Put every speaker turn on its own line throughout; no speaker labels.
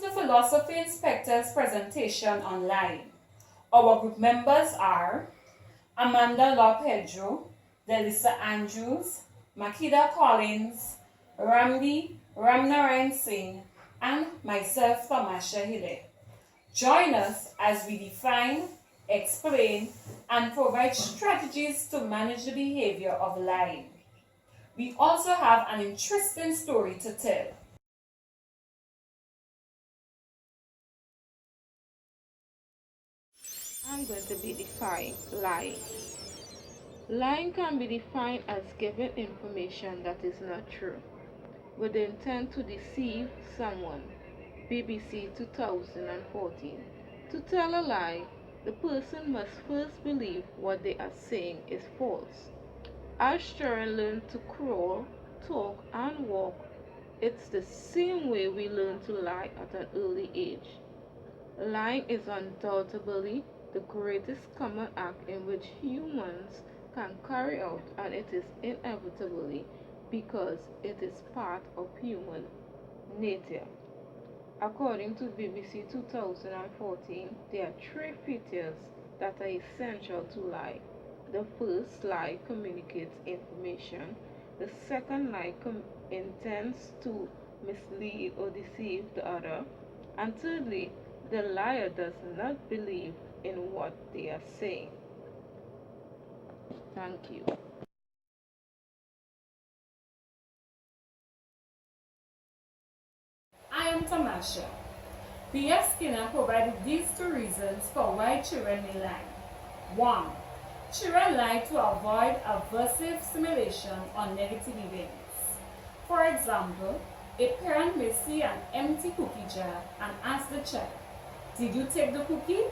Welcome to Philosophy Inspector's presentation online. Our group members are Amanda Law Pedro, Delissa Andrews, Makida Collins, Ramnarayan Singh, and myself, Tamasha Hille. Join us as we define, explain, and provide strategies to manage the behavior of lying. We also have an interesting story to tell.
I'm going to be defined lying. Lying can be defined as giving information that is not true with the intent to deceive someone. BBC 2014. To tell a lie, the person must first believe what they are saying is false. As children learn to crawl, talk, and walk, it's the same way we learn to lie at an early age. Lying is undoubtedly the greatest common act in which humans can carry out, and it is inevitably because it is part of human nature. According to BBC 2014, there are three features that are essential to lie. The first lie communicates information. The second lie intends to mislead or deceive the other. And thirdly, the liar does not believe in what they are saying. Thank you.
I am Tamasha. B.F. Skinner provided these two reasons for why children may lie. 1. Children lie to avoid aversive stimulation or negative events. For example, a parent may see an empty cookie jar and ask the child, "Did you take the cookie?"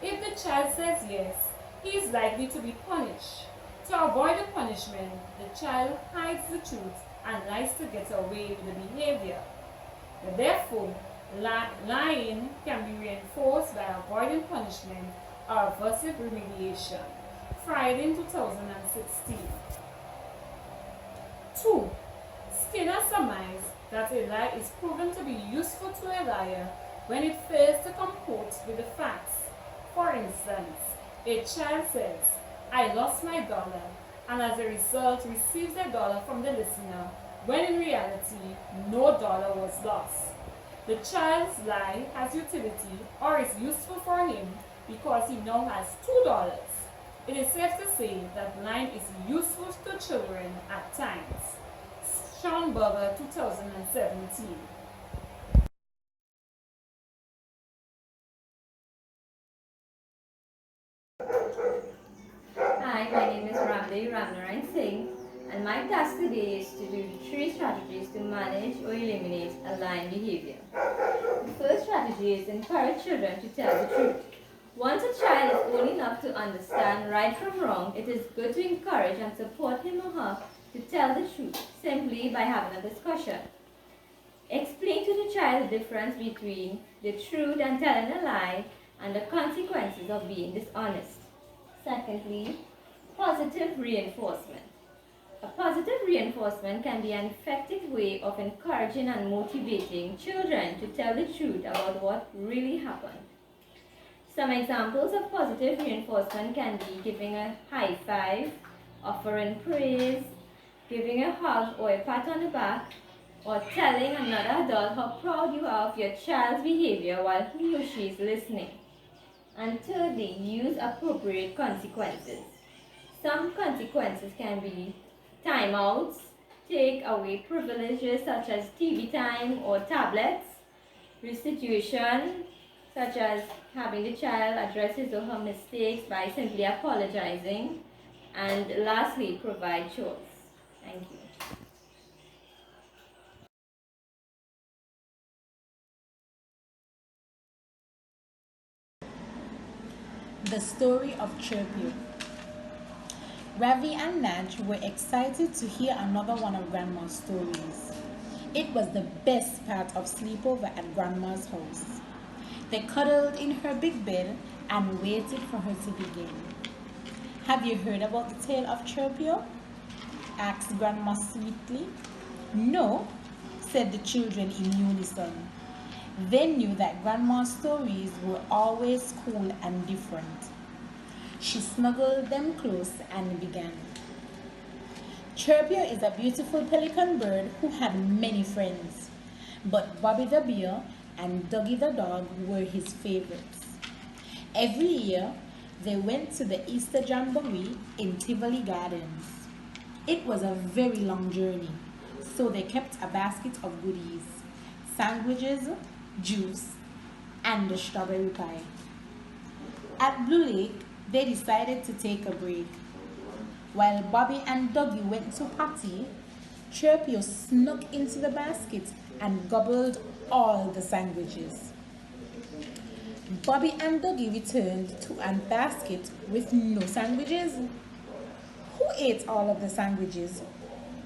If the child says yes, he is likely to be punished. To avoid the punishment, the child hides the truth and lies to get away with the behavior. Therefore, lying can be reinforced by avoiding punishment or aversive remediation. Friday 2016. 2. Skinner surmised that a lie is proven to be useful to a liar when it fails to comport with the facts. For instance, a child says, "I lost my dollar," and as a result receives a dollar from the listener, when in reality, no dollar was lost. The child's lie has utility or is useful for him because he now has $2. It is safe to say that lying is useful to children at times. Schoenberger 2017.
Hi, my name is Ramnarayan Singh, and my task today is to do 3 strategies to manage or eliminate a lying behavior. The first strategy is encourage children to tell the truth. Once a child is old enough to understand right from wrong, it is good to encourage and support him or her to tell the truth simply by having a discussion. Explain to the child the difference between the truth and telling a lie and the consequences of being dishonest. Secondly, positive reinforcement. A positive reinforcement can be an effective way of encouraging and motivating children to tell the truth about what really happened. Some examples of positive reinforcement can be giving a high five, offering praise, giving a hug or a pat on the back, or telling another adult how proud you are of your child's behavior while he or she is listening. And thirdly, use appropriate consequences. Some consequences can be timeouts, take away privileges such as TV time or tablets, restitution, such as having the child address his or her mistakes by simply apologizing, and lastly, provide chores. Thank you.
The story of Chirpio. Ravi and Naj were excited to hear another one of Grandma's stories. It was the best part of sleepover at Grandma's house. They cuddled in her big bed and waited for her to begin. "Have you heard about the tale of Chirpio?" asked Grandma sweetly. "No," said the children in unison. They knew that Grandma's stories were always cool and different. She snuggled them close and began. Chirpio is a beautiful pelican bird who had many friends, but Bobby the bear and Doggy the dog were his favorites. Every year, they went to the Easter Jamboree in Tivoli Gardens. It was a very long journey, so they kept a basket of goodies, sandwiches, juice, and a strawberry pie. At Blue Lake, they decided to take a break. While Bobby and Doggy went to party, Chirpio snuck into the basket and gobbled all the sandwiches. Bobby and Doggy returned to a basket with no sandwiches. Who ate all of the sandwiches?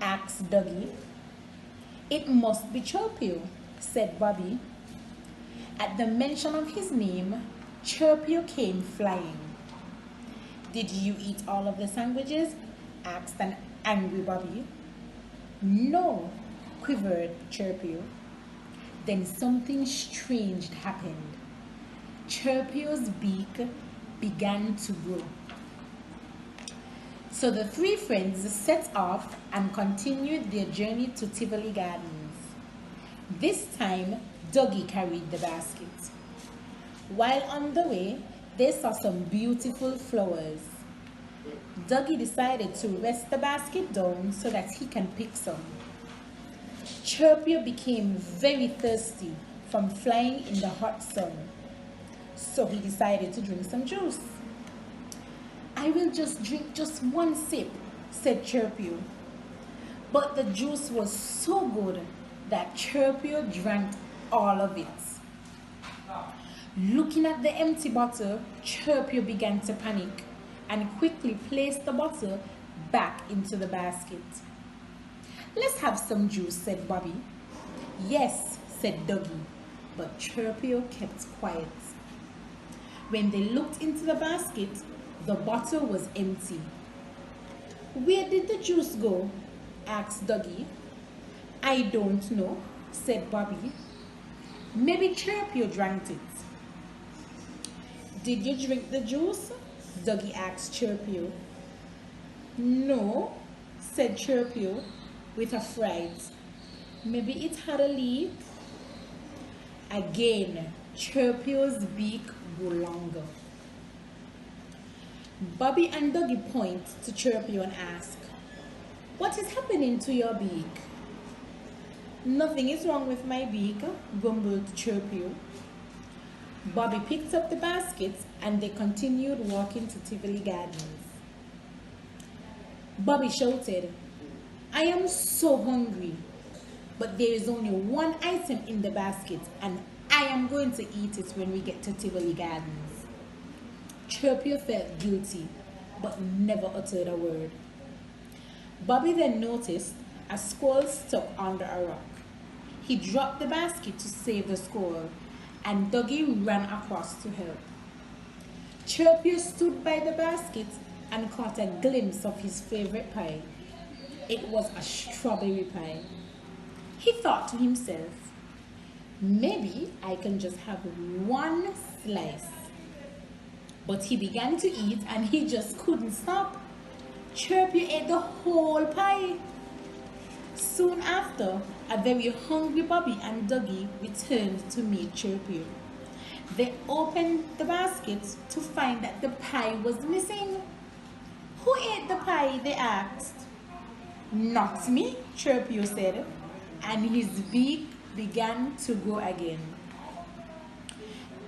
Asked Doggy. It must be Chirpio, said Bobby. At the mention of his name, Chirpio came flying. Did you eat all of the sandwiches? Asked an angry Bobby. No, quivered Chirpio. Then something strange happened. Chirpio's beak began to grow. So the three friends set off and continued their journey to Tivoli Gardens. This time, Doggy carried the basket. While on the way, they saw some beautiful flowers. Doggy decided to rest the basket down so that he can pick some. Chirpio became very thirsty from flying in the hot sun, so he decided to drink some juice. I will just drink just one sip, said Chirpio. But the juice was so good that Chirpio drank all of it. Looking at the empty bottle, Chirpio began to panic and quickly placed the bottle back into the basket. Let's have some juice, said Bobby. Yes, said Doggy, but Chirpio kept quiet. When they looked into the basket, the bottle was empty. Where did the juice go? Asked Doggy. I don't know, said Bobby. Maybe Chirpio drank it. Did you drink the juice? Doggy asked Chirpio. No, said Chirpio with a fright. Maybe it had a leak. Again, Chirpio's beak grew longer. Bobby and Doggy point to Chirpio and ask, what is happening to your beak? Nothing is wrong with my beak, grumbled Chirpio. Bobby picked up the basket and they continued walking to Tivoli Gardens. Bobby shouted, I am so hungry, but there is only one item in the basket and I am going to eat it when we get to Tivoli Gardens. Chirpio felt guilty, but never uttered a word. Bobby then noticed a squirrel stuck under a rock. He dropped the basket to save the squirrel, and Doggy ran across to help. Chirpio stood by the basket and caught a glimpse of his favorite pie. It was a strawberry pie. He thought to himself, maybe I can just have one slice. But he began to eat and he just couldn't stop. Chirpio ate the whole pie. Soon after, a very hungry Bobby and Doggy returned to meet Chirpio. They opened the basket to find that the pie was missing. Who ate the pie? They asked. Not me, Chirpio said, and his beak began to grow again.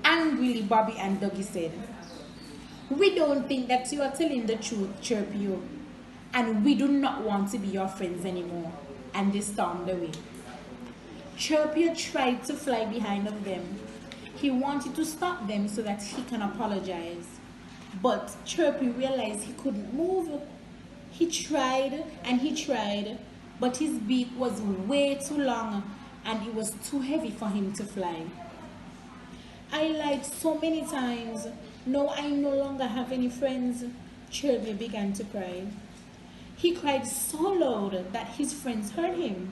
Angrily, Bobby and Doggy said, we don't think that you are telling the truth, Chirpio, and we do not want to be your friends anymore. And they stormed away. Chirpio tried to fly behind of them. He wanted to stop them so that he can apologize. But Chirpio realized he couldn't move. He tried and he tried, but his beak was way too long and it was too heavy for him to fly. I lied so many times. Now I no longer have any friends. Chirpio began to cry. He cried so loud that his friends heard him.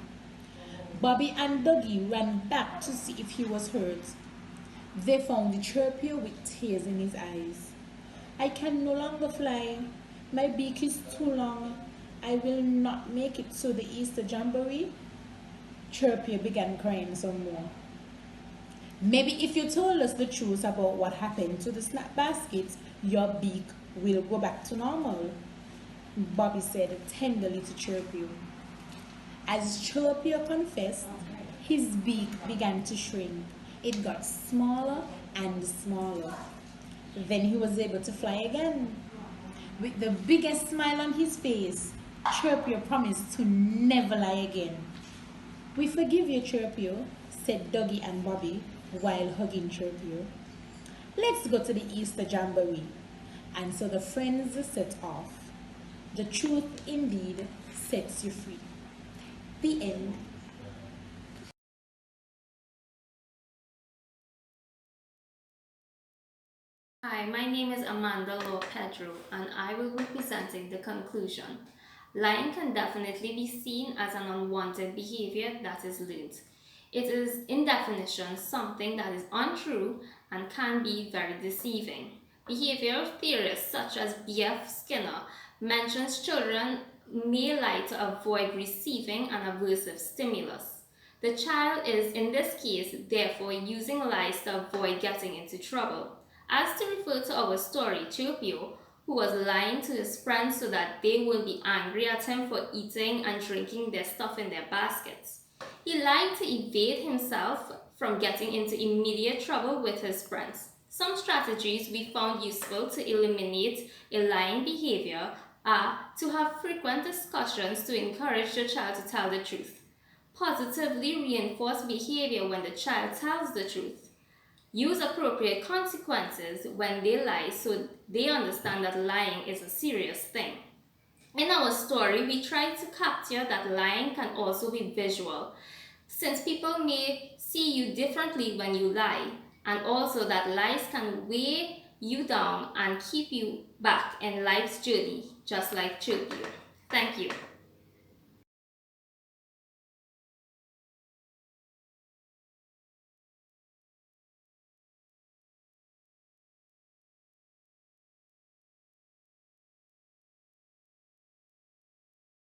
Bobby and Dougie ran back to see if he was hurt. They found the Chirpio with tears in his eyes. I can no longer fly. My beak is too long. I will not make it to the Easter Jamboree. Chirpio began crying some more. Maybe if you told us the truth about what happened to the snack baskets, your beak will go back to normal, Bobby said tenderly to Chirpio. As Chirpio confessed, his beak began to shrink. It got smaller and smaller. Then he was able to fly again. With the biggest smile on his face, Chirpio promised to never lie again. We forgive you, Chirpio, said Dougie and Bobby while hugging Chirpio. Let's go to the Easter Jamboree. And so the friends set off. The truth indeed sets you free. The end.
Hi, my name is Amanda Law Pedro, and I will be presenting the conclusion. Lying can definitely be seen as an unwanted behavior that is learned. It is, in definition, something that is untrue and can be very deceiving. Behavioral theorists such as B.F. Skinner mentions children may lie to avoid receiving an aversive stimulus. The child is, in this case, therefore using lies to avoid getting into trouble. As to refer to our story, Chirpio, who was lying to his friends so that they will be angry at him for eating and drinking their stuff in their baskets. He lied to evade himself from getting into immediate trouble with his friends. Some strategies we found useful to eliminate a lying behavior are to have frequent discussions to encourage the child to tell the truth. Positively reinforce behavior when the child tells the truth. Use appropriate consequences when they lie so they understand that lying is a serious thing. In our story, we try to capture that lying can also be visual, since people may see you differently when you lie, and also that lies can weigh you down and keep you back in life's journey, just like Chirpio. Thank you.